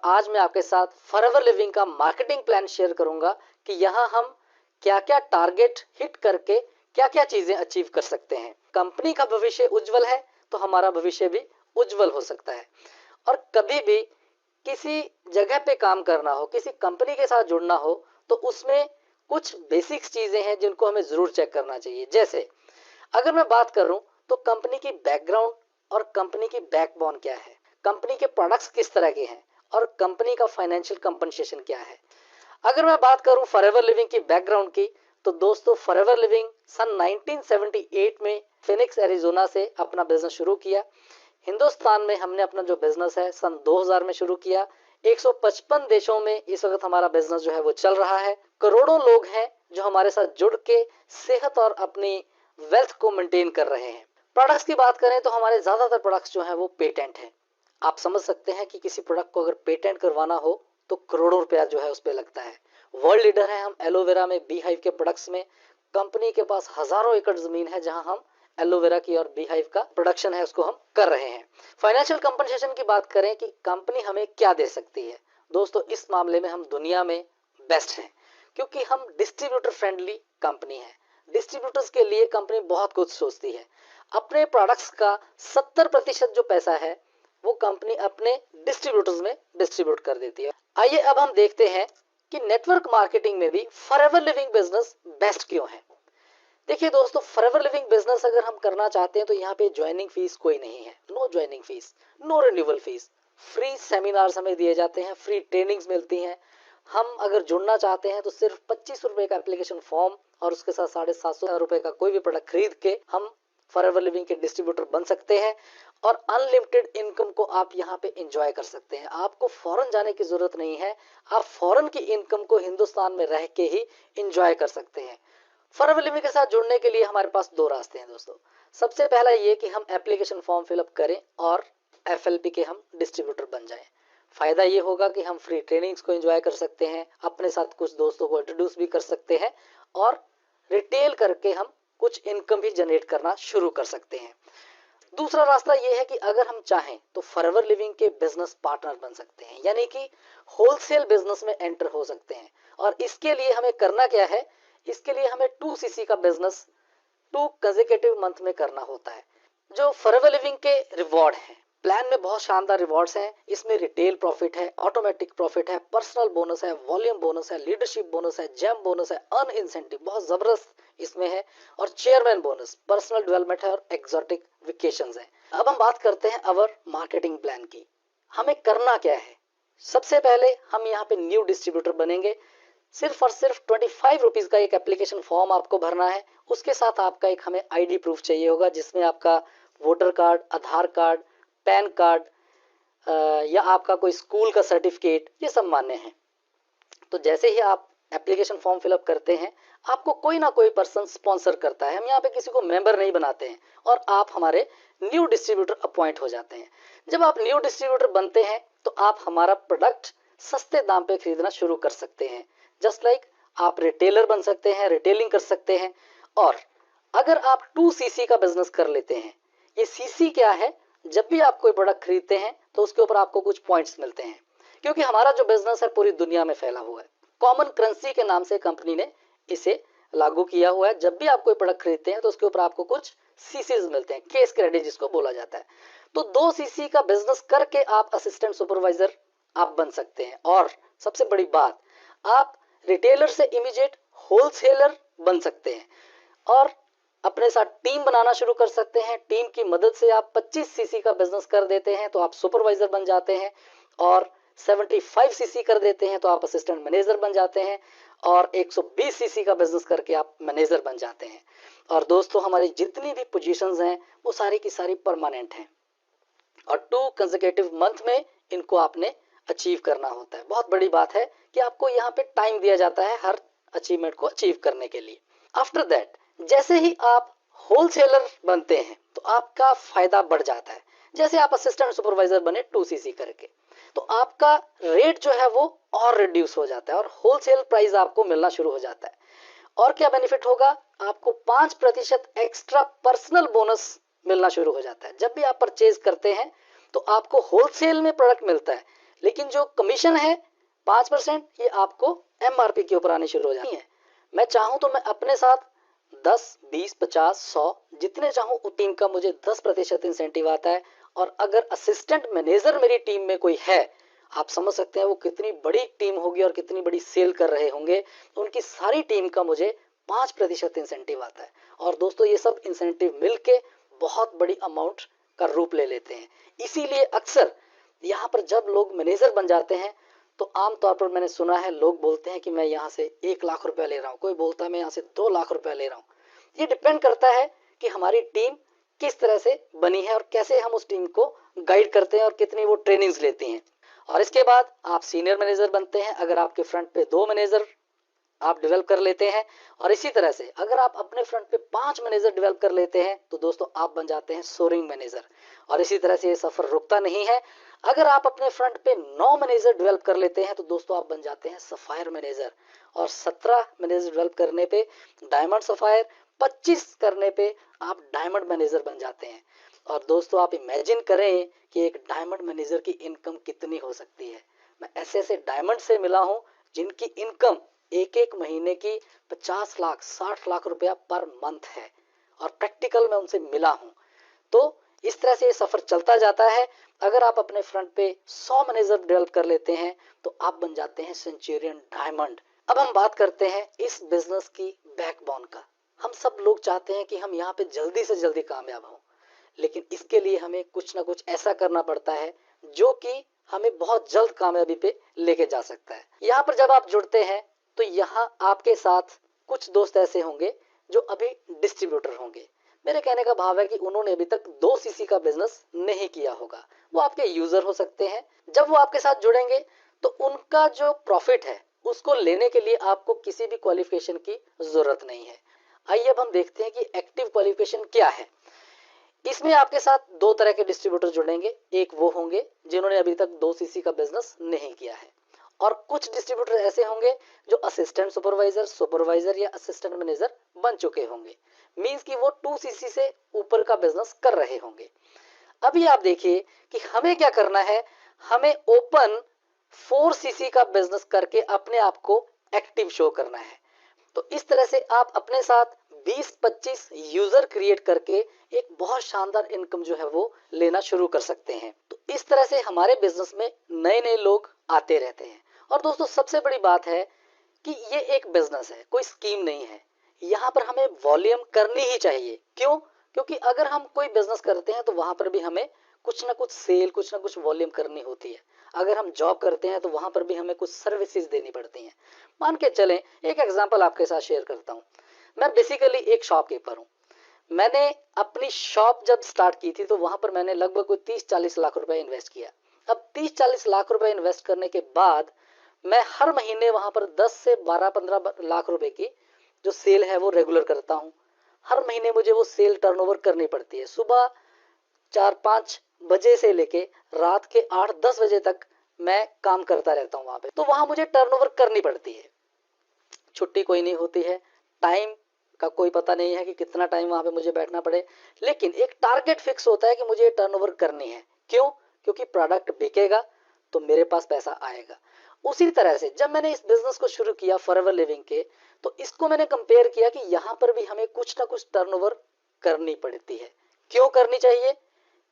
आज मैं आपके साथ फॉरएवर लिविंग का मार्केटिंग प्लान शेयर करूंगा कि यहाँ हम क्या क्या टारगेट हिट करके क्या क्या चीजें अचीव कर सकते हैं। कंपनी का भविष्य उज्जवल है तो हमारा भविष्य भी उज्जवल हो सकता है। और कभी भी किसी जगह पे काम करना हो, किसी कंपनी के साथ जुड़ना हो, तो उसमें कुछ बेसिक्स चीजें हैं जिनको हमें जरूर चेक करना चाहिए। जैसे अगर मैं बात करूं तो कंपनी की बैकग्राउंड और कंपनी की बैकबोन क्या है, कंपनी के प्रोडक्ट्स किस तरह के हैं और कंपनी का फाइनेंशियल कंपनसेशन क्या है। अगर मैं बात करूं फॉरएवर लिविंग की बैकग्राउंड की, तो दोस्तों फॉरएवर लिविंग सन 1978 में फिनिक्स एरिजोना से अपना बिजनेस शुरू किया। हिंदुस्तान में हमने अपना जो बिजनेस है सन 2000 में शुरू किया। 155 देशों में इस वक्त हमारा बिजनेस जो है वो चल रहा है। करोड़ों लोग हैं जो हमारे साथ जुड़ के सेहत और अपनी वेल्थ को मेंटेन कर रहे हैं। प्रोडक्ट्स की बात करें तो हमारे ज्यादातर प्रोडक्ट्स जो हैं वो पेटेंट हैं। आप समझ सकते हैं कि किसी प्रोडक्ट को अगर पेटेंट करवाना हो तो करोड़ों रुपया जो है उस पर लगता है। वर्ल्ड लीडर है हम एलोवेरा में, बी हाइव के प्रोडक्ट्स में। कंपनी के पास हजारों एकड़ जमीन है जहां हम एलोवेरा की और बी हाइव का प्रोडक्शन है उसको हम कर रहे हैं। फाइनेंशियल कंपनसेशन की बात करें कि कंपनी हमें क्या दे सकती है, दोस्तों इस मामले में हम दुनिया में बेस्ट हैं क्योंकि हम डिस्ट्रीब्यूटर फ्रेंडली कंपनी है। डिस्ट्रीब्यूटर्स के लिए कंपनी बहुत कुछ सोचती है। अपने प्रोडक्ट्स का 70% जो पैसा है वो कंपनी अपने डिस्ट्रीब्यूटर्स में डिस्ट्रीब्यूट कर देती है। आइए अब हम देखते हैं कि नेटवर्क मार्केटिंग में भी फॉरएवर लिविंग बिजनेस बेस्ट क्यों है। देखिए दोस्तों, फॉरएवर लिविंग बिजनेस अगर हम करना चाहते हैं तो यहाँ पे ज्वाइनिंग फीस कोई नहीं है। No joining fees, no renewal fees. Free seminars हमें दिए जाते हैं, फ्री ट्रेनिंग्स मिलती हैं। हम अगर जुड़ना चाहते हैं तो सिर्फ 25 रुपए का एप्लीकेशन फॉर्म और उसके साथ 750 रुपए का कोई भी प्रोडक्ट खरीद के हम फॉरएवर लिविंग के डिस्ट्रीब्यूटर बन सकते हैं और अनलिमिटेड इनकम को आप यहाँ पे एंजॉय कर सकते हैं। आपको फॉरेन जाने की जरूरत नहीं है, आप फॉरेन की इनकम को हिंदुस्तान में रह के ही एंजॉय कर सकते हैं। फॉरएवर लिविंग के साथ जुड़ने के लिए हमारे पास दो रास्ते हैं दोस्तों। सबसे पहला ये कि हम एप्लीकेशन फॉर्म फिलअप करें और एफएलपी के हम डिस्ट्रीब्यूटर बन जाएं। फायदा ये होगा कि हम फ्री ट्रेनिंग्स को एंजॉय कर सकते हैं, अपने साथ कुछ दोस्तों को इंट्रोड्यूस भी कर सकते हैं और रिटेल करके हम कुछ इनकम भी जनरेट करना शुरू कर सकते हैं। दूसरा रास्ता ये है कि अगर हम चाहें तो फॉरएवर लिविंग के बिजनेस पार्टनर बन सकते हैं, यानी कि होलसेल बिजनेस में एंटर हो सकते हैं। और इसके लिए हमें करना क्या है, इसके लिए हमें 2cc का बिजनेस 2 कंसेक्यूटिव मंथ में करना होता है। जो फॉरएवर लिविंग के रिवॉर्ड हैं, प्लान में बहुत शानदार रिवॉर्ड्स हैं। इसमें रिटेल प्रॉफिट है, ऑटोमेटिक प्रॉफिट है, पर्सनल बोनस है, वॉल्यूम बोनस है, लीडरशिप बोनस है, जेम बोनस है, अर्न इंसेंटिव बहुत जबरदस्त इसमें है, और चेयरमैन बोनस, पर्सनल डेवलपमेंट है और एक्सोटिक वेकेशंस है। अब हम बात करते हैं अवर मार्केटिंग प्लान की। हमें करना क्या है। सबसे पहले हम यहाँ पे न्यू डिस्ट्रीब्यूटर बनेंगे। सिर्फ और सिर्फ 25 रुपीज का एक एप्लीकेशन फॉर्म आपको भरना है। उसके साथ आपका एक हमें आईडी प्रूफ चाहिए होगा जिसमें आपका वोटर कार्ड, आधार कार्ड, पैन कार्ड या आपका कोई स्कूल का सर्टिफिकेट, ये सब मान्य है। तो जैसे ही आप एप्लीकेशन फॉर्म फिलअप करते हैं आपको कोई ना कोई पर्सन स्पॉन्सर करता है। हम यहाँ पे किसी को मेंबर नहीं बनाते हैं और आप हमारे न्यू डिस्ट्रीब्यूटर अपॉइंट हो जाते हैं। जब आप न्यू डिस्ट्रीब्यूटर बनते हैं तो आप हमारा प्रोडक्ट सस्ते दाम पे खरीदना शुरू कर सकते हैं। जस्ट लाइक आप रिटेलर बन सकते हैं, रिटेलिंग कर सकते हैं। और अगर आप 2cc का बिजनेस कर लेते हैं, ये सीसी क्या है, जब भी आप कोई प्रोडक्ट खरीदते हैं तो उसके ऊपर आपको कुछ पॉइंट्स मिलते हैं। क्योंकि हमारा जो बिजनेस है पूरी दुनिया में फैला हुआ है, कॉमन करेंसी के नाम से कंपनी ने इसे लागू किया हुआ है। जब भी आप कोई प्रोडक्ट खरीदते हैं तो उसके ऊपर आपको कुछ सीसीज मिलते हैं, केस क्रेडिट जिसको बोला जाता है। तो 2cc का बिजनेस करके आप असिस्टेंट सुपरवाइजर आप बन सकते हैं। और सबसे बड़ी बात, आप रिटेलर से इमीडिएट होलसेलर बन सकते हैं और अपने साथ टीम बनाना शुरू कर सकते हैं। टीम की मदद से आप 25cc का बिजनेस कर देते हैं तो आप सुपरवाइजर बन जाते हैं, और 75cc कर देते हैं तो आप असिस्टेंट मैनेजर बन जाते हैं, और 120cc का बिजनेस करके आप मैनेजर बन जाते हैं। और दोस्तों हमारी जितनी भी पोजीशंस हैं वो सारी की सारी परमानेंट हैं और 2 कंसेक्यूटिव मंथ में इनको आपने अचीव करना होता है। बहुत बड़ी बात है कि आपको यहाँ पे टाइम दिया जाता है हर अचीवमेंट को अचीव करने के लिए। आफ्टर दैट जैसे ही आप होलसेलर बनते हैं तो आपका फायदा बढ़ जाता है। जैसे आप असिस्टेंट सुपरवाइजर बने 2cc करके तो आपका रेट जो है वो और रिड्यूस हो जाता है और होलसेल प्राइस आपको मिलना शुरू हो जाता है। और क्या बेनिफिट होगा, आपको 5% एक्स्ट्रा पर्सनल बोनस मिलना शुरू हो जाता है। जब भी आप परचेज करते हैं तो आपको होलसेल में प्रोडक्ट मिलता है, लेकिन जो कमीशन है 5% ये आपको MRP के ऊपर आने शुरू हो जाती है। मैं चाहूं तो मैं अपने साथ 10, 20, 50, 100 जितने चाहूं टीम का मुझे 10% इंसेंटिव आता है। और अगर असिस्टेंट मैनेजर मेरी टीम में कोई है, आप समझ सकते हैं वो कितनी बड़ी टीम होगी और कितनी बड़ी सेल कर रहे होंगे, तो उनकी सारी टीम का मुझे 5% इंसेंटिव आता है। और दोस्तों ये सब इंसेंटिव मिलके बहुत बड़ी अमाउंट का रूप ले लेते हैं। इसीलिए अक्सर यहाँ पर जब लोग मैनेजर बन जाते हैं तो आमतौर पर मैंने सुना है लोग बोलते हैं कि मैं यहाँ से 1 लाख रुपया ले रहा हूँ, कोई बोलता है मैं यहाँ से 2 लाख रुपया ले रहा हूँ। ये डिपेंड करता है कि हमारी टीम किस तरह से बनी है और कैसे हम उस टीम को गाइड करते हैं और कितनी वो ट्रेनिंग्स लेती हैं। और इसके बाद आप सीनियर मैनेजर बनते हैं अगर आपके फ्रंट पे 2 मैनेजर आप डेवलप कर लेते हैं। और इसी तरह से अगर आप अपने फ्रंट पे 5 मैनेजर डेवलप कर लेते हैं तो दोस्तों आप बन जाते हैं सोरिंग मैनेजर। और इसी तरह से ये सफर रुकता नहीं है। अगर आप अपने फ्रंट पे 9 मैनेजर डेवलप कर लेते हैं तो दोस्तों आप बन जाते हैं सफायर मैनेजर। और 17 मैनेजर डेवलप करने पे डायमंड सफायर, 25 करने पे आप डायमंड मैनेजर बन जाते हैं। और दोस्तों आप इमेजिन करें कि एक डायमंड मैनेजर की इनकम कितनी हो सकती है। मैं ऐसे ऐसे डायमंड से मिला हूं जिनकी इनकम एक एक महीने की 50 लाख 60 लाख रुपया पर मंथ है और प्रैक्टिकल में उनसे मिला हूं। तो इस तरह से ये सफर चलता जाता है। अगर आप अपने फ्रंट पे 100 मैनेजर डेवलप कर लेते हैं तो आप बन जाते हैं सेंचुरियन डायमंड। अब हम बात करते हैं इस बिजनेस की बैकबोन का। हम सब लोग चाहते हैं कि हम यहाँ पे जल्दी से जल्दी कामयाब हों, लेकिन इसके लिए हमें कुछ ना कुछ ऐसा करना पड़ता है जो कि हमें बहुत जल्द कामयाबी पे लेके जा सकता है। यहाँ पर जब आप जुड़ते हैं तो यहाँ आपके साथ कुछ दोस्त ऐसे होंगे जो अभी डिस्ट्रीब्यूटर होंगे। मेरे कहने का भाव है कि उन्होंने अभी तक 2 सीसी का बिजनेस नहीं किया होगा। वो आपके यूजर हो सकते हैं। जब वो आपके साथ जुड़ेंगे तो उनका जो प्रॉफिट है उसको लेने के लिए आपको किसी भी क्वालिफिकेशन की जरूरत नहीं है। आइए अब हम देखते हैं कि एक्टिव क्वालिफिकेशन क्या है। इसमें आपके साथ 2 तरह के डिस्ट्रीब्यूटर जुड़ेंगे। एक वो होंगे जिन्होंने अभी तक 2 सीसी का बिजनेस नहीं किया है और कुछ डिस्ट्रीब्यूटर ऐसे होंगे जो असिस्टेंट सुपरवाइजर, सुपरवाइजर या असिस्टेंट मैनेजर बन चुके होंगे। मींस कि वो 2 सीसी से ऊपर का बिजनेस कर रहे होंगे। अभी आप देखिए कि हमें क्या करना है। हमें ओपन 4 सीसी का बिजनेस करके अपने आप को एक्टिव शो करना है। तो इस तरह से आप अपने साथ 20-25 यूजर क्रिएट करके एक बहुत शानदार इनकम जो है वो लेना शुरू कर सकते हैं। तो इस तरह से हमारे बिजनेस में नए नए लोग आते रहते हैं। और दोस्तों सबसे बड़ी बात है कि ये एक बिजनेस है, कोई स्कीम नहीं है। यहाँ पर हमें वॉल्यूम करनी ही चाहिए। क्यों? क्योंकि अगर हम कोई बिजनेस करते हैं तो वहां पर भी हमें कुछ ना कुछ सेल, कुछ ना कुछ वॉल्यूम करनी होती है। अगर हम जॉब करते हैं तो वहां पर भी हमें कुछ सर्विसेज देनी पड़ती हैं। मान के चलें, एक एग्जांपल आपके साथ शेयर करता हूं। मैं बेसिकली एक शॉपकीपर हूं। मैंने अपनी शॉप जब स्टार्ट की थी तो वहां पर मैंने लगभग 30-40 लाख रुपए इन्वेस्ट किया। अब 30-40 लाख रुपए इन्वेस्ट करने के बाद मैं हर महीने वहां पर 10 से 12-15 लाख रुपए की जो सेल है वो रेगुलर करता हूं। हर महीने मुझे वो सेल टर्नओवर करनी पड़ती है। सुबह 4-5 बजे से लेके रात के 8-10 बजे तक मैं काम करता रहता हूँ वहां पे। तो वहां मुझे टर्नओवर करनी पड़ती है। छुट्टी कोई नहीं होती है, टाइम का कोई पता नहीं है कि कितना टाइम वहां पे मुझे बैठना पड़े, लेकिन एक टारगेट फिक्स होता है कि मुझे टर्नओवर करनी है। क्यों? क्योंकि प्रोडक्ट बिकेगा तो मेरे पास पैसा आएगा। उसी तरह से जब मैंने इस बिजनेस को शुरू किया फॉरएवर लिविंग के, तो इसको मैंने कंपेयर किया कि यहाँ पर भी हमें कुछ ना कुछ टर्नओवर करनी पड़ती है। क्यों करनी चाहिए?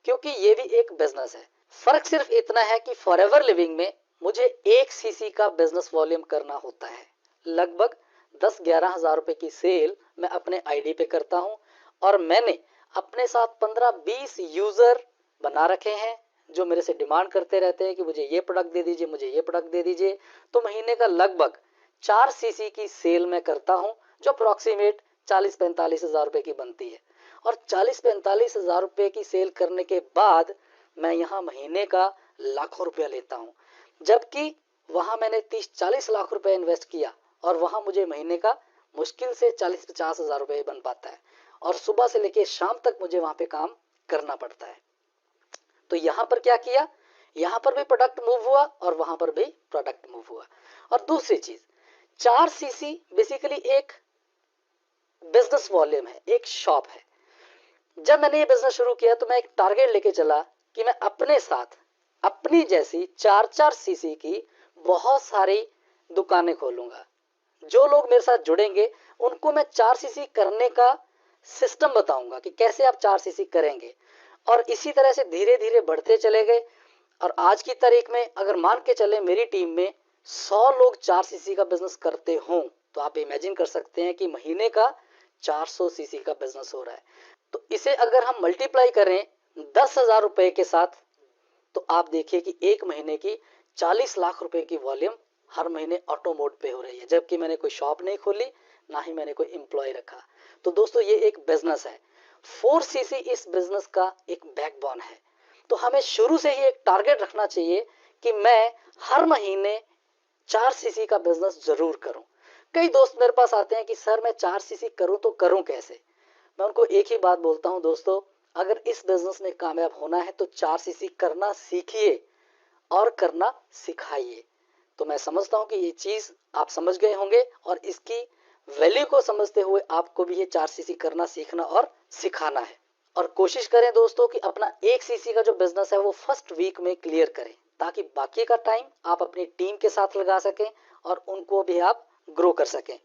क्योंकि ये भी एक बिजनेस है। फर्क सिर्फ इतना है कि फॉरएवर लिविंग में मुझे 1 सीसी का बिजनेस वॉल्यूम करना होता है। लगभग 10-11 हजार रुपए की सेल मैं अपने आईडी पे करता हूं और मैंने अपने साथ 15-20 यूजर बना रखे हैं जो मेरे से डिमांड करते रहते हैं कि मुझे ये प्रोडक्ट दे दीजिए, मुझे ये प्रोडक्ट दे दीजिए। तो महीने का लगभग 4 सीसी की सेल मैं करता हूं जो अप्रोक्सीमेट 40-45 हजार रुपए की बनती है। और 40-45 हजार रुपए की सेल करने के बाद मैं यहाँ महीने का लाखों रुपया लेता हूँ, जबकि वहां मैंने 30-40 लाख रुपए इन्वेस्ट किया और वहां मुझे महीने का मुश्किल से 40-50 हजार रुपए बन पाता है। और सुबह से लेके शाम तक मुझे वहां पे काम करना पड़ता है। तो यहाँ पर क्या किया, यहाँ पर भी प्रोडक्ट मूव हुआ और वहां पर भी प्रोडक्ट मूव हुआ। और दूसरी चीज, 4 सीसी बेसिकली एक बिजनेस वॉल्यूम है, एक शॉप है। जब मैंने ये बिजनेस शुरू किया तो मैं एक टारगेट लेके चला कि मैं अपने साथ अपनी जैसी 4-4 सीसी की बहुत सारी दुकानें खोलूंगा। जो लोग मेरे साथ जुड़ेंगे उनको मैं 4 सीसी करने का सिस्टम बताऊंगा कि कैसे आप 4 सीसी करेंगे, और इसी तरह से धीरे धीरे बढ़ते चले गए। और आज की तारीख में अगर मान के चले मेरी टीम में 100 लोग 4 सीसी का बिजनेस करते हों, तो आप इमेजिन कर सकते हैं कि महीने का 400 सीसी का बिजनेस हो रहा है। तो इसे अगर हम मल्टीप्लाई करें 10,000 रुपए के साथ, तो आप देखिए कि एक महीने की 40 लाख रुपए की वॉल्यूम हर महीने ऑटो मोड पे हो रही है, जबकि मैंने कोई शॉप नहीं खोली, ना ही मैंने कोई एम्प्लॉय रखा। तो दोस्तों ये एक बिजनेस है। 4 सीसी इस बिजनेस का एक बैकबोन है। तो हमें शुरू से ही एक टारगेट रखना चाहिए कि मैं हर महीने 4 सीसी का बिजनेस जरूर करूं। कई दोस्त मेरे पास आते हैं कि सर मैं 4 सीसी करूं तो करूं कैसे। मैं उनको एक ही बात बोलता हूं, दोस्तों अगर इस बिजनेस में कामयाब होना है तो 4 सीसी करना सीखिए और करना सिखाइए। तो मैं समझता हूं कि ये चीज आप समझ गए होंगे, और इसकी वैल्यू को समझते हुए आपको भी ये 4 सीसी करना सीखना और सिखाना है। और कोशिश करें दोस्तों कि अपना 1 सीसी का जो बिजनेस है वो फर्स्ट वीक में क्लियर करें, ताकि बाकी का टाइम आप अपनी टीम के साथ लगा सकें और उनको भी आप ग्रो कर सकें।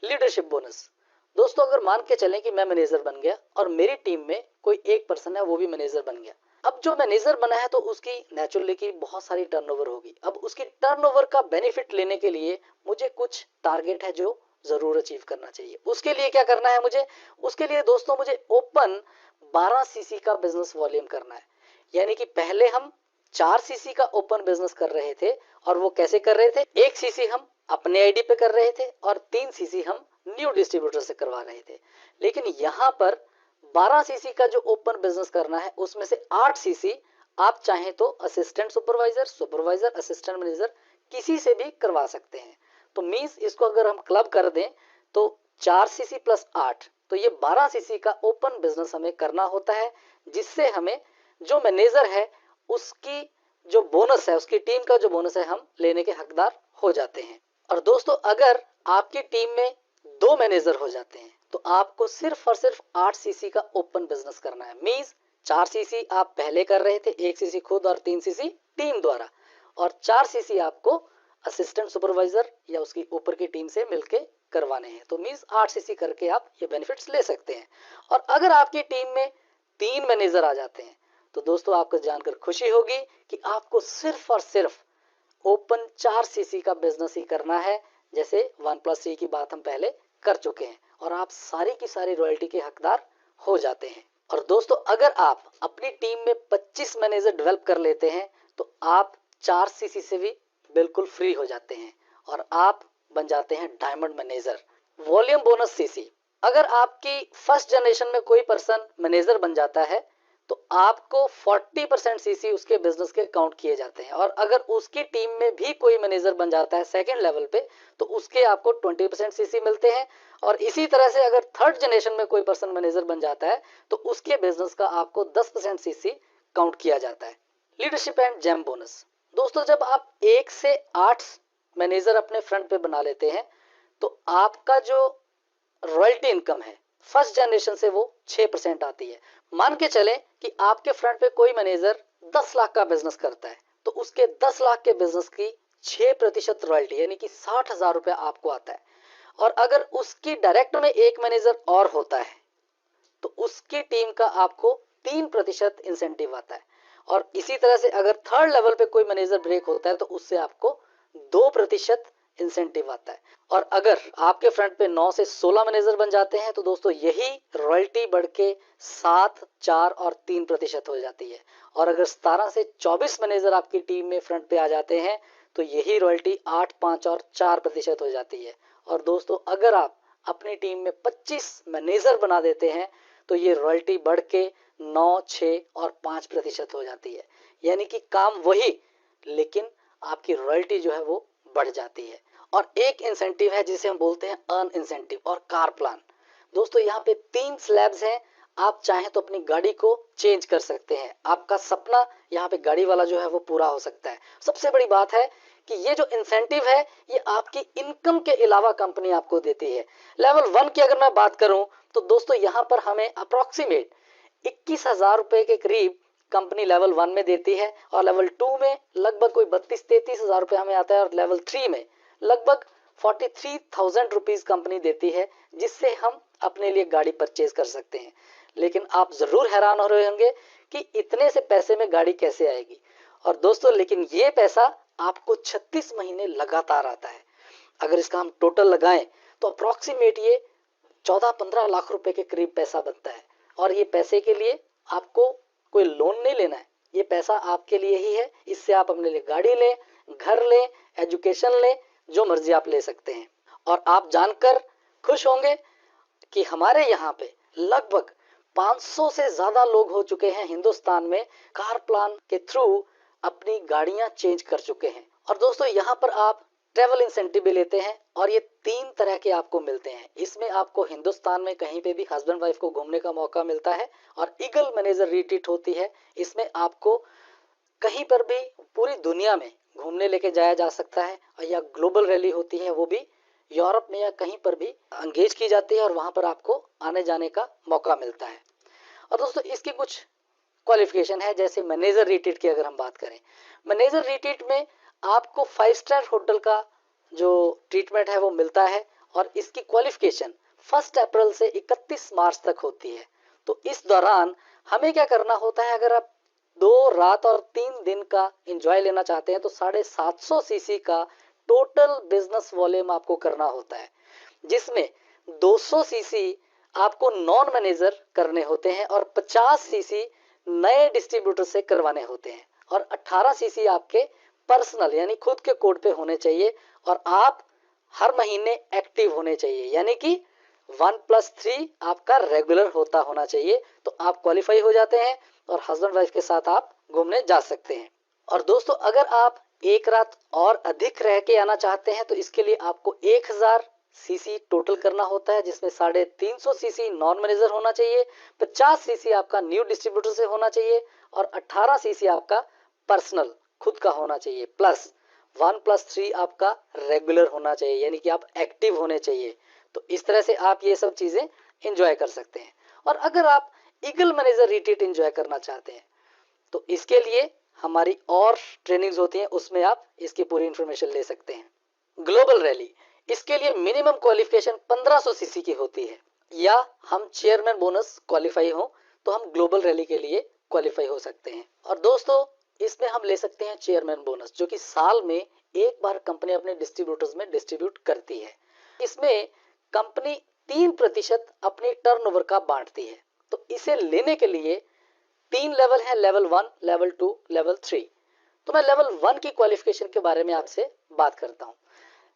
लीडरशिप बोनस, दोस्तों अगर मान के चलें कि मैं मैनेजर बन गया और मेरी टीम में कोई एक पर्सन है वो भी मैनेजर बन गया। अब जो मैनेजर बना है तो उसकी नेचुरली की बहुत सारी टर्नओवर होगी। अब उसकी टर्नओवर का बेनिफिट लेने के लिए मुझे कुछ टारगेट है जो जरूर अचीव करना चाहिए। उसके लिए क्या करना है मुझे? उसके लिए दोस्तों मुझे ओपन 12 सीसी का बिजनेस वॉल्यूम करना है। यानी कि पहले हम 4 सीसी का ओपन बिजनेस कर रहे थे, और वो कैसे कर रहे थे? 1 सीसी हम अपने आईडी पे कर रहे थे और 3 सीसी हम न्यू डिस्ट्रीब्यूटर से करवा रहे थे। लेकिन यहाँ पर 12 सीसी का जो ओपन बिजनेस करना है उसमें से 8 सीसी आप चाहें तो assistant supervisor, supervisor, assistant manager किसी से भी करवा सकते हैं। तो मींस इसको अगर हम क्लब कर दें तो 4 सीसी प्लस 8, तो ये 12 सीसी का ओपन बिजनेस हमें करना होता है, जिससे हमें जो मैनेजर है उसकी जो बोनस है, उसकी टीम का जो बोनस है हम लेने के हकदार हो जाते हैं। और दोस्तों अगर आपकी टीम में 2 मैनेजर हो जाते हैं तो आपको सिर्फ और सिर्फ 8 सीसी का ओपन बिजनेस करना है। मींस 4 सीसी आप पहले कर रहे थे, 1 सीसी खुद और 3 सीसी टीम द्वारा, और 4 सीसी आपको असिस्टेंट सुपरवाइजर या उसकी ऊपर की टीम से मिलके करवाने हैं। तो मींस 8 सीसी करके आप ये बेनिफिट्स ले सकते हैं। और अगर आपकी टीम में 3 मैनेजर आ जाते हैं तो दोस्तों आपको जानकर खुशी होगी कि आपको सिर्फ और सिर्फ ओपन 4 सीसी का बिजनेस ही करना है, जैसे 1+3 की बात हम पहले कर चुके हैं, और आप सारी की सारी रॉयल्टी के हकदार हो जाते हैं। और दोस्तों अगर आप अपनी टीम में 25 मैनेजर डेवलप कर लेते हैं तो आप 4 सीसी से भी बिल्कुल फ्री हो जाते हैं और आप बन जाते हैं diamond manager. Volume bonus CC, अगर आपकी फर्स्ट जनरेशन में कोई पर्सन मैनेजर बन जाता है तो आपको 40% सीसी उसके बिजनेस के काउंट किए जाते हैं, और अगर उसकी टीम में भी कोई मैनेजर बन जाता है सेकंड लेवल पे तो उसके आपको 20% सीसी मिलते हैं। और इसी तरह से अगर थर्ड जनरेशन में कोई पर्सन मैनेजर बन जाता है तो उसके बिजनेस का आपको 10% सीसी काउंट किया जाता है। लीडरशिप एंड जेम बोनस, दोस्तों जब आप 1 से 8 मैनेजर अपने फ्रंट पे बना लेते हैं तो आपका जो रॉयल्टी इनकम है फर्स्ट जनरेशन से वो 6% आती है। मान के चलें कि आपके फ्रंट पे कोई मैनेजर 10 लाख का बिजनेस करता है तो उसके 10 लाख के बिजनेस की 6% रॉयल्टी यानी कि 60,000 रुपया आपको आता है। और अगर उसकी डायरेक्ट में एक मैनेजर और होता है तो उसकी टीम का आपको 3% इंसेंटिव आता है। और इसी तरह से अगर थर्ड लेवल पे कोई मैनेजर ब्रेक होता है तो उससे आपको 2% इंसेंटिव आता है। और अगर आपके फ्रंट पे 9 से 16 मैनेजर बन जाते हैं तो दोस्तों यही रॉयल्टी बढ़ के 7, 4 और 3% हो जाती है। और अगर 17 से 24 मैनेजर आपकी टीम में फ्रंट पे आ जाते हैं तो यही रॉयल्टी 8, 5 और 4% हो जाती है। और दोस्तों अगर आप अपनी टीम में 25 मैनेजर बना देते हैं तो ये रॉयल्टी बढ़ के 9, 6 और 5% हो जाती है। यानी कि काम वही, लेकिन आपकी रॉयल्टी जो है वो बढ़ जाती है। और एक इंसेंटिव है जिसे हम बोलते हैं अर्न इंसेंटिव और कार प्लान। दोस्तों यहाँ पे 3 स्लैब्स हैं, आप चाहें तो अपनी गाड़ी को चेंज कर सकते हैं, आपका सपना यहाँ पे गाड़ी वाला जो है वो पूरा हो सकता है। सबसे बड़ी बात है कि ये जो इंसेंटिव है ये आपकी इनकम के अलावा कंपनी आपको देती है। लेवल 1 की अगर मैं बात करूं तो दोस्तों यहाँ पर हमें अप्रोक्सीमेट 21,000 रुपए के करीब कंपनी लेवल 1 में देती है और लेवल 2 में लगभग कोई 32-33 हज़ार रुपये हमें आता है और लेवल 3 में लगभग 43,000 रुपीज कंपनी देती है, जिससे हम अपने लिए गाड़ी परचेज कर सकते हैं। लेकिन आप जरूर हैरान हो रहे होंगे कि इतने से पैसे में गाड़ी कैसे आएगी। और दोस्तों लेकिन ये पैसा आपको 36 महीने लगातार आता है। अगर इसका हम टोटल लगाएं तो अप्रोक्सीमेट ये 14-15 लाख रुपए के करीब पैसा बनता है। और ये पैसे के लिए आपको कोई लोन नहीं लेना है, ये पैसा आपके लिए ही है। इससे आप अपने लिए गाड़ी लें, घर लें, एजुकेशन लें, जो मर्जी आप ले सकते हैं। और आप जानकर खुश होंगे कि हमारे यहाँ पे लगभग 500 से ज्यादा लोग हो चुके हैं हिंदुस्तान में कार प्लान के थ्रू अपनी गाड़ियां चेंज कर चुके हैं। और दोस्तों यहाँ पर आप ट्रेवल इंसेंटिव भी लेते हैं और ये 3 तरह के आपको मिलते हैं। इसमें आपको हिंदुस्तान में कहीं पे भी हस्बैंड वाइफ को घूमने का मौका मिलता है और ईगल मैनेजर रिट्रीट होती है। इसमें आपको कहीं पर भी पूरी दुनिया में घूमने लेके जाया जा सकता है। या ग्लोबल रैली होती है, वो भी यूरोप में या कहीं पर भी एंगेज की जाती है और वहां पर आपको आने जाने का मौका मिलता है। और दोस्तों इसकी कुछ क्वालिफिकेशन है, जैसे मैनेजर रिट्रीट की अगर हम बात करें, मैनेजर रिट्रीट में आपको 5 स्टार होटल का जो ट्रीटमेंट है वो मिलता है और इसकी क्वालिफिकेशन 1 अप्रैल से 31 मार्च तक होती है। तो इस दौरान हमें क्या करना होता है, अगर आप 2 रात और 3 दिन का एंजॉय लेना चाहते हैं तो 750 सीसी का टोटल बिजनेस वॉल्यूम आपको करना होता है, जिसमें 200 सीसी आपको नॉन मैनेजर करने होते हैं और 50 सीसी नए डिस्ट्रीब्यूटर से करवाने होते हैं और 18 सीसी आपके पर्सनल यानी खुद के कोड पे होने चाहिए। और आप हर महीने एक्टिव होने चाहिए, यानी कि 1+3 आपका रेगुलर होना चाहिए। तो आप क्वालिफाई हो जाते हैं और हस्बैंड वाइफ के साथ आप घूमने जा सकते हैं। और दोस्तों अगर आप एक रात और अधिक रह के आना चाहते हैं तो इसके लिए आपको 1000 सीसी टोटल करना होता है, जिसमें 350 सीसी नॉन मैनेजर होना चाहिए, 50 सीसी आपका न्यू डिस्ट्रीब्यूटर से होना चाहिए और 18 सीसी आपका पर्सनल खुद का होना चाहिए, प्लस 1+3 आपका रेगुलर होना चाहिए, यानी कि आप एक्टिव होने चाहिए। तो इस तरह से आप ये सब चीजें एंजॉय कर सकते हैं। और अगर आप ईगल मैनेजर रिट्रीट एंजॉय करना चाहते हैं तो इसके लिए हमारी और ट्रेनिंग्स होती हैं, उसमें आप इसकी पूरी इंफॉर्मेशन ले सकते हैं। ग्लोबल रैली, इसके लिए मिनिमम क्वालिफिकेशन 1500 सीसी की होती है, या हम चेयरमैन बोनस क्वालिफाई हो तो हम ग्लोबल रैली के लिए क्वालिफाई हो सकते हैं। और दोस्तों इसमें हम ले सकते हैं चेयरमैन बोनस, जो कि साल में एक बार कंपनी अपने डिस्ट्रीब्यूटर्स में डिस्ट्रीब्यूट करती है। इसमें कंपनी 3% अपनी टर्नओवर का बांटती है। तो इसे लेने के लिए 3 लेवल है, लेवल 1, लेवल 2, लेवल 3। तो मैं लेवल 1 की क्वालिफिकेशन के बारे में आपसे बात करता हूँ।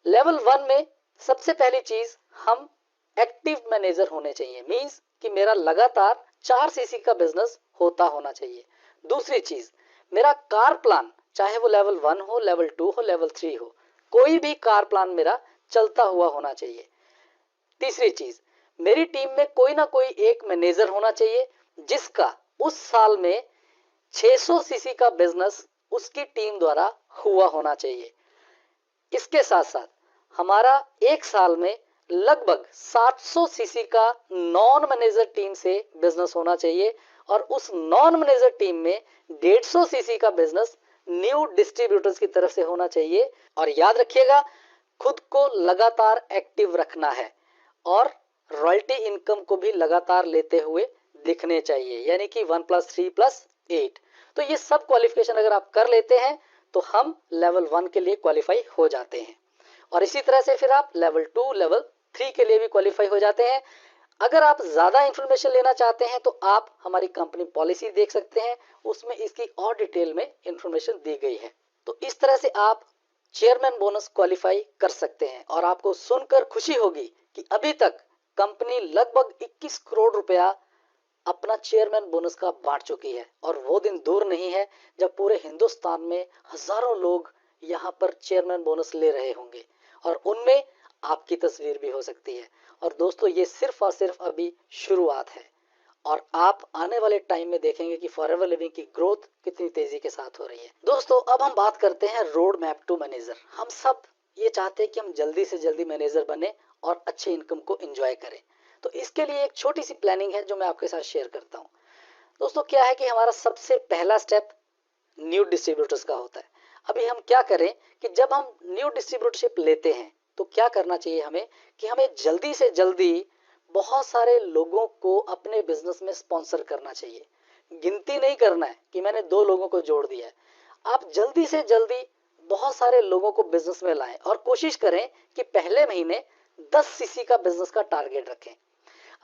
लेवल 1 में सबसे पहली चीज हम एक्टिव मैनेजर होने चाहिए, मींस कि मेरा लगातार 4 सीसी का बिजनेस होना चाहिए। दूसरी चीज, मेरा कार प्लान चाहे वो लेवल 1 हो, लेवल 2 हो, लेवल 3 हो, कोई भी कार प्लान मेरा चलता हुआ होना चाहिए। तीसरी चीज, मेरी टीम में कोई ना कोई एक मैनेजर होना चाहिए जिसका उस साल में 600 सीसी का बिजनेस उसकी टीम द्वारा हुआ होना चाहिए। इसके साथ साथ हमारा एक साल में लगभग 700 सीसी का नॉन मैनेजर टीम से बिजनेस होना चाहिए और उस नॉन मैनेजर टीम में 150 सीसी का बिजनेस न्यू डिस्ट्रीब्यूटर्स की तरफ से होना चाहिए। और याद रखिएगा, खुद को लगातार एक्टिव रखना है और रॉयल्टी इनकम को भी लगातार लेते हुए दिखने चाहिए, यानी कि 1+3+8। तो ये सब क्वालिफिकेशन अगर आप कर लेते हैं तो हम लेवल 1 के लिए क्वालिफाई हो जाते हैं। और इसी तरह से फिर आप लेवल 2, लेवल 3 के लिए भी क्वालिफाई हो जाते हैं। अगर आप ज्यादा इंफॉर्मेशन लेना चाहते हैं तो आप हमारी कंपनी पॉलिसी देख सकते हैं, उसमें इसकी और डिटेल में इंफॉर्मेशन दी गई है। तो इस तरह से आप चेयरमैन बोनस क्वालिफाई कर सकते हैं। और आपको सुनकर खुशी होगी कि अभी तक कंपनी लगभग 21 करोड़ रुपया अपना चेयरमैन बोनस का बांट चुकी है और वो दिन दूर नहीं है जब पूरे हिंदुस्तान में हजारों लोग यहाँ पर चेयरमैन बोनस ले रहे होंगे और उनमें आपकी तस्वीर भी हो सकती है। और दोस्तों ये सिर्फ और सिर्फ अभी शुरुआत है और आप आने वाले टाइम में देखेंगे कि फॉरएवर लिविंग की ग्रोथ कितनी तेजी के साथ हो रही है। दोस्तों अब हम बात करते हैं रोड मैप टू मैनेजर। हम सब ये चाहते हैं कि हम जल्दी से जल्दी मैनेजर बने और अच्छे इनकम को एंजॉय करें। तो इसके लिए एक छोटी सी प्लानिंग है जो मैं आपके साथ शेयर करता हूँ। दोस्तों क्या है कि हमारा सबसे पहला स्टेप न्यू डिस्ट्रीब्यूटर्स का होता है। अभी हम क्या करें कि जब हम न्यू डिस्ट्रीब्यूटरशिप लेते हैं तो क्या करना चाहिए हमें कि हमें जल्दी से जल्दी बहुत सारे लोगों को अपने बिजनेस में स्पॉन्सर करना चाहिए। गिनती नहीं करना है कि मैंने 2 लोगों को जोड़ दिया है। आप जल्दी से जल्दी बहुत सारे लोगों को बिजनेस में लाएं और कोशिश करें कि पहले महीने 10 सीसी का बिजनेस का टारगेट रखें।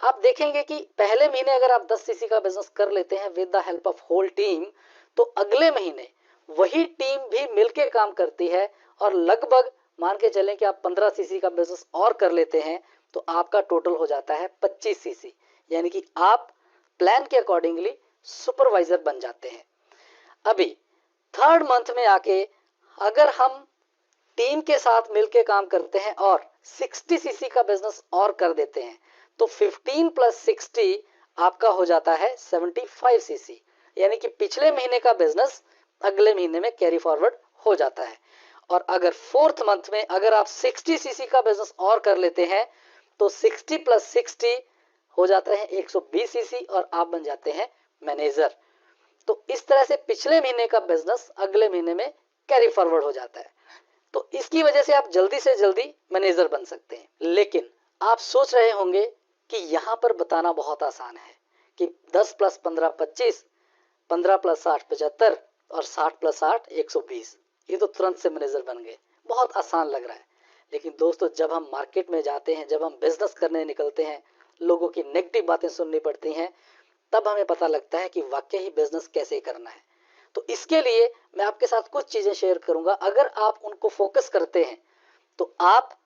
आप देखेंगे कि पहले महीने अगर आप 10 सीसी का बिजनेस कर लेते हैं with the help of whole team, तो अगले महीने वही टीम भी मिलके काम करती है और लगभग मान के चलें कि आप 15 सीसी का बिजनेस और कर लेते हैं तो आपका टोटल हो जाता है 25 सीसी, यानी कि आप प्लान के अकॉर्डिंगली सुपरवाइजर बन जाते हैं। अभी थर्ड मंथ में आके अगर हम टीम के साथ मिलके काम करते हैं और 60 सीसी का बिजनेस और कर देते हैं तो 15 प्लस 60 आपका हो जाता है 75 सीसी, यानी कि पिछले महीने का बिजनेस अगले महीने में कैरी फॉरवर्ड हो जाता है। और अगर फोर्थ मंथ में अगर आप 60 सीसी का बिजनेस और कर लेते हैं तो 60 प्लस 60 हो जाता है 120 सीसी और आप बन जाते हैं मैनेजर। तो इस तरह से पिछले महीने का बिजनेस अगले महीने में कैरी फॉरवर्ड हो जाता है। तो इसकी वजह से आप जल्दी से जल्दी मैनेजर बन सकते हैं। लेकिन आप सोच रहे होंगे कि यहाँ पर बताना बहुत आसान है कि 10 प्लस 15 25, 15 प्लस 8 75 और 60 प्लस 8 120, ये तो तुरंत से मैनेजर बन गए। बहुत आसान लग रहा है, लेकिन दोस्तों जब हम मार्केट में जाते हैं, जब हम बिजनेस करने निकलते हैं, लोगों की नेगेटिव बातें सुननी पड़ती हैं, तब हमें पता लगता है कि वाकई ही बिजनेस कैसे करना है। तो इसके लिए मैं आपके साथ कुछ चीजें शेयर करूंगा। अगर आप उनको फोकस करते हैं तो आप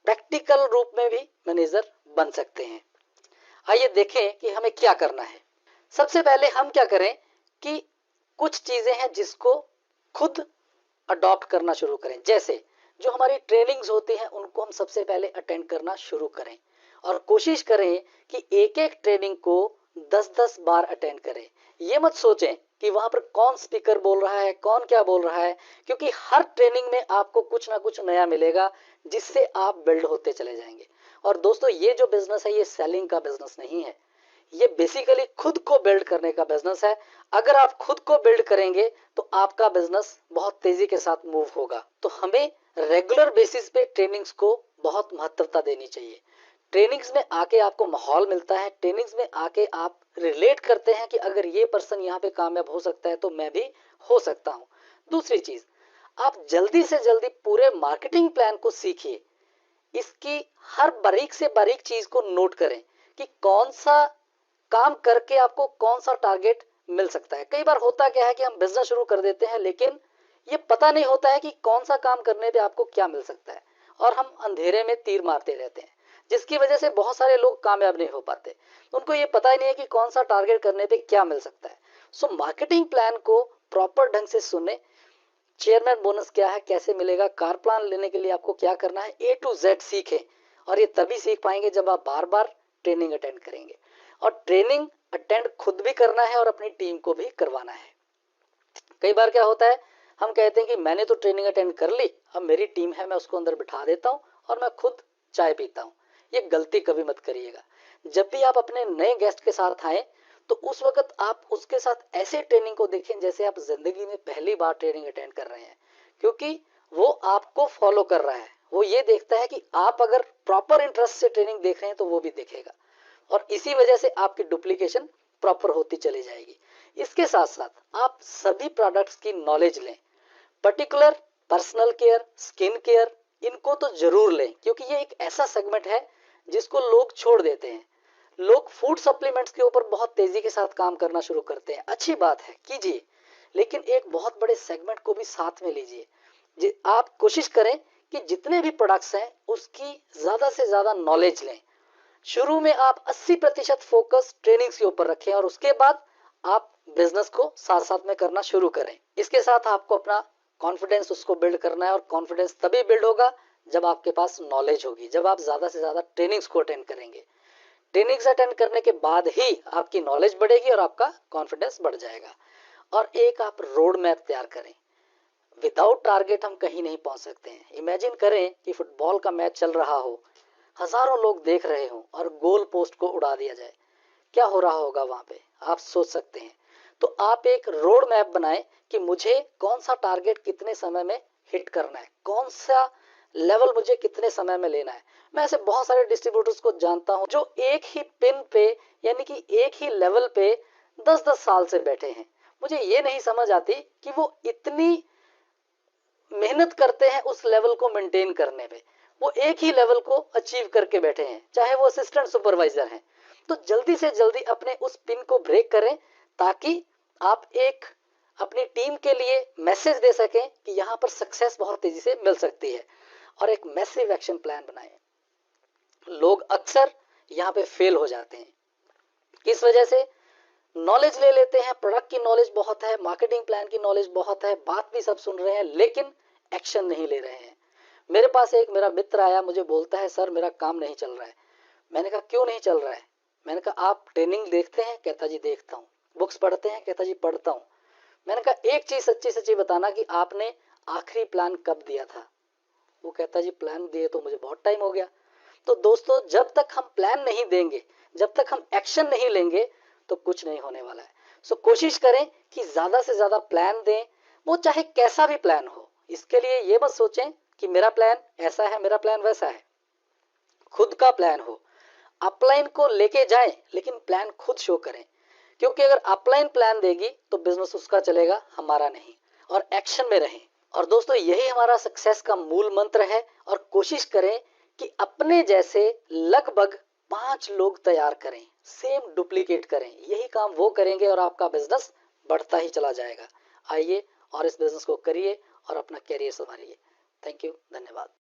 प्रैक्टिकल रूप में भी मैनेजर बन सकते हैं। आइए देखें कि हमें क्या करना है। सबसे पहले हम क्या करें कि कुछ चीजें हैं जिसको खुद अडॉप्ट करना शुरू करें। जैसे जो हमारी ट्रेनिंग्स होती हैं उनको हम सबसे पहले अटेंड करना शुरू करें और कोशिश करें कि एक एक ट्रेनिंग को 10-10 बार अटेंड करें। ये मत सोचें कि वहां पर कौन स्पीकर बोल रहा है, कौन क्या बोल रहा है, क्योंकि हर ट्रेनिंग में आपको कुछ ना कुछ नया मिलेगा जिससे आप बिल्ड होते चले जाएंगे। और दोस्तों ये जो बिजनेस है ये सेलिंग का बिजनेस नहीं है, ये बेसिकली खुद को बिल्ड करने का बिजनेस है। अगर आप खुद को बिल्ड करेंगे तो आपका बिजनेस बहुत तेजी के साथ मूव होगा। तो हमें रेगुलर बेसिस पे ट्रेनिंग्स को बहुत महत्वता देनी चाहिए। ट्रेनिंग्स में आके आपको माहौल मिलता है, ट्रेनिंग्स में आके आप रिलेट करते हैं कि अगर ये पर्सन यहाँ पे कामयाब हो सकता है तो मैं भी हो सकता हूँ। दूसरी चीज, आप जल्दी से जल्दी पूरे मार्केटिंग प्लान को सीखिए। इसकी हर बारीक से बारीक चीज को नोट करें कि कौन सा काम करके आपको कौन सा टारगेट मिल सकता है। कई बार होता क्या है कि हम बिजनेस शुरू कर देते हैं लेकिन ये पता नहीं होता है कि कौन सा काम करने पे आपको क्या मिल सकता है और हम अंधेरे में तीर मारते रहते हैं, जिसकी वजह से बहुत सारे लोग कामयाब नहीं हो पाते। उनको ये पता ही नहीं है कि कौन सा टारगेट करने पे क्या मिल सकता है। सो मार्केटिंग प्लान को प्रॉपर ढंग से सुने। चेयरमैन बोनस क्या है, कैसे मिलेगा, कार प्लान लेने के लिए आपको क्या करना है, A to Z सीखें। और ये तभी सीख पाएंगे जब आप बार बार ट्रेनिंग अटेंड करेंगे। और ट्रेनिंग अटेंड खुद भी करना है और अपनी टीम को भी करवाना है। कई बार क्या होता है, हम कहते हैं कि मैंने तो ट्रेनिंग अटेंड कर ली, अब मेरी टीम है मैं उसको अंदर बिठा देता हूँ और मैं खुद चाय पीता हूँ। ये गलती कभी मत करिएगा। जब भी आप अपने नए गेस्ट के साथ आए तो उस वक्त आप उसके साथ ऐसे ट्रेनिंग को देखें जैसे आप जिंदगी में पहली बार ट्रेनिंग अटेंड कर रहे हैं, क्योंकि वो आपको फॉलो कर रहा है। वो ये देखता है कि आप अगर प्रॉपर इंटरेस्ट से ट्रेनिंग देख रहे हैं तो वो भी देखेगा और इसी वजह से आपकी डुप्लीकेशन प्रॉपर होती चली जाएगी। इसके साथ साथ आप सभी प्रोडक्ट्स की नॉलेज लें। Particular personal care, skin care, इनको तो जरूर लें क्योंकि ये एक ऐसा सेगमेंट है जिसको लोग छोड़ देते हैं। लोग फूड सप्लीमेंट्स के ऊपर बहुत तेजी के साथ काम करना शुरू करते हैं, अच्छी बात है कीजिए, लेकिन एक बहुत बड़े सेगमेंट को भी साथ में लीजिए। आप कोशिश करें कि जितने भी प्रोडक्ट्स हैं उसकी ज्यादा से ज्यादा नॉलेज लें। शुरू में आप 80% फोकस ट्रेनिंग्स के ऊपर रखें और उसके बाद आप बिजनेस को साथ साथ में करना शुरू करें। इसके साथ आपको अपना कॉन्फिडेंस उसको बिल्ड करना है और कॉन्फिडेंस तभी बिल्ड होगा जब आपके पास नॉलेज होगी, जब आप ज्यादा से ज्यादा ट्रेनिंग्स को अटेंड करेंगे। ट्रेनिंग्स अटेंड करने के बाद ही आपकी नॉलेज बढ़ेगी और आपका कॉन्फिडेंस बढ़ जाएगा। और एक आप रोड मैप तैयार करें। विदाउट टारगेट हम कहीं नहीं पहुंच सकते हैं। इमेजिन करें कि फुटबॉल का मैच चल रहा हो, हजारों लोग देख रहे हो और गोल पोस्ट को उड़ा दिया जाए, क्या हो रहा होगा वहां पे। आप सोच सकते हैं। तो आप एक रोड मैप बनाएं कि मुझे कौन सा टारगेट कितने समय में हिट करना है, कौन सा लेवल मुझे कितने समय में लेना है। मैं ऐसे बहुत सारे डिस्ट्रीब्यूटर्स को जानता हूं जो एक ही पिन पे यानी कि एक ही लेवल पे 10-10 साल से बैठे हैं। मुझे ये नहीं समझ आती कि वो इतनी मेहनत करते हैं उस लेवल को मेंटेन करने में। वो एक ही लेवल को अचीव करके बैठे हैं, चाहे वो असिस्टेंट सुपरवाइजर हैं। तो जल्दी से जल्दी अपने उस पिन को ब्रेक करें ताकि आप एक अपनी टीम के लिए मैसेज दे सकें कि यहाँ पर सक्सेस बहुत तेजी से मिल सकती है। और एक मैसिव एक्शन प्लान बनाएं। लोग अक्सर यहाँ पे फेल हो जाते हैं, किस वजह से? नॉलेज ले लेते हैं, प्रोडक्ट की नॉलेज बहुत है, मार्केटिंग प्लान की नॉलेज बहुत है, बात भी सब सुन रहे हैं, लेकिन एक्शन नहीं ले रहे हैं। मेरे पास एक मेरा मित्र आया, मुझे बोलता है सर मेरा काम नहीं चल रहा है। मैंने कहा क्यों नहीं चल रहा है? मैंने कहा आप ट्रेनिंग देखते हैं? कहता जी देखता हूँ। बुक्स पढ़ते हैं? कहता जी पढ़ता हूँ। मैंने कहा एक चीज सच्ची सच्ची बताना कि आपने आखिरी प्लान कब दिया था? वो कहता जी प्लान दिए तो मुझे बहुत टाइम हो गया। तो दोस्तों जब तक हम प्लान नहीं देंगे, जब तक हम एक्शन नहीं लेंगे, तो कुछ नहीं होने वाला है। सो कोशिश करें कि ज्यादा से ज्यादा प्लान दें, वो चाहे कैसा भी प्लान हो। इसके लिए ये मत सोचें कि मेरा प्लान ऐसा है, मेरा प्लान वैसा है। खुद का प्लान हो, अपलाइन को लेके जाएं, लेकिन प्लान खुद शो करें। क्योंकि अगर अपलाइन प्लान देगी तो बिजनेस उसका चलेगा, हमारा नहीं। और एक्शन में रहें। और दोस्तों यही हमारा सक्सेस का मूल मंत्र है। और कोशिश करें कि अपने जैसे लगभग 5 लोग तैयार करें, सेम डुप्लीकेट करें। यही काम वो करेंगे और आपका बिजनेस बढ़ता ही चला जाएगा। आइए और इस बिजनेस को करिए और अपना कैरियर संभालिए। थैंक यू, धन्यवाद।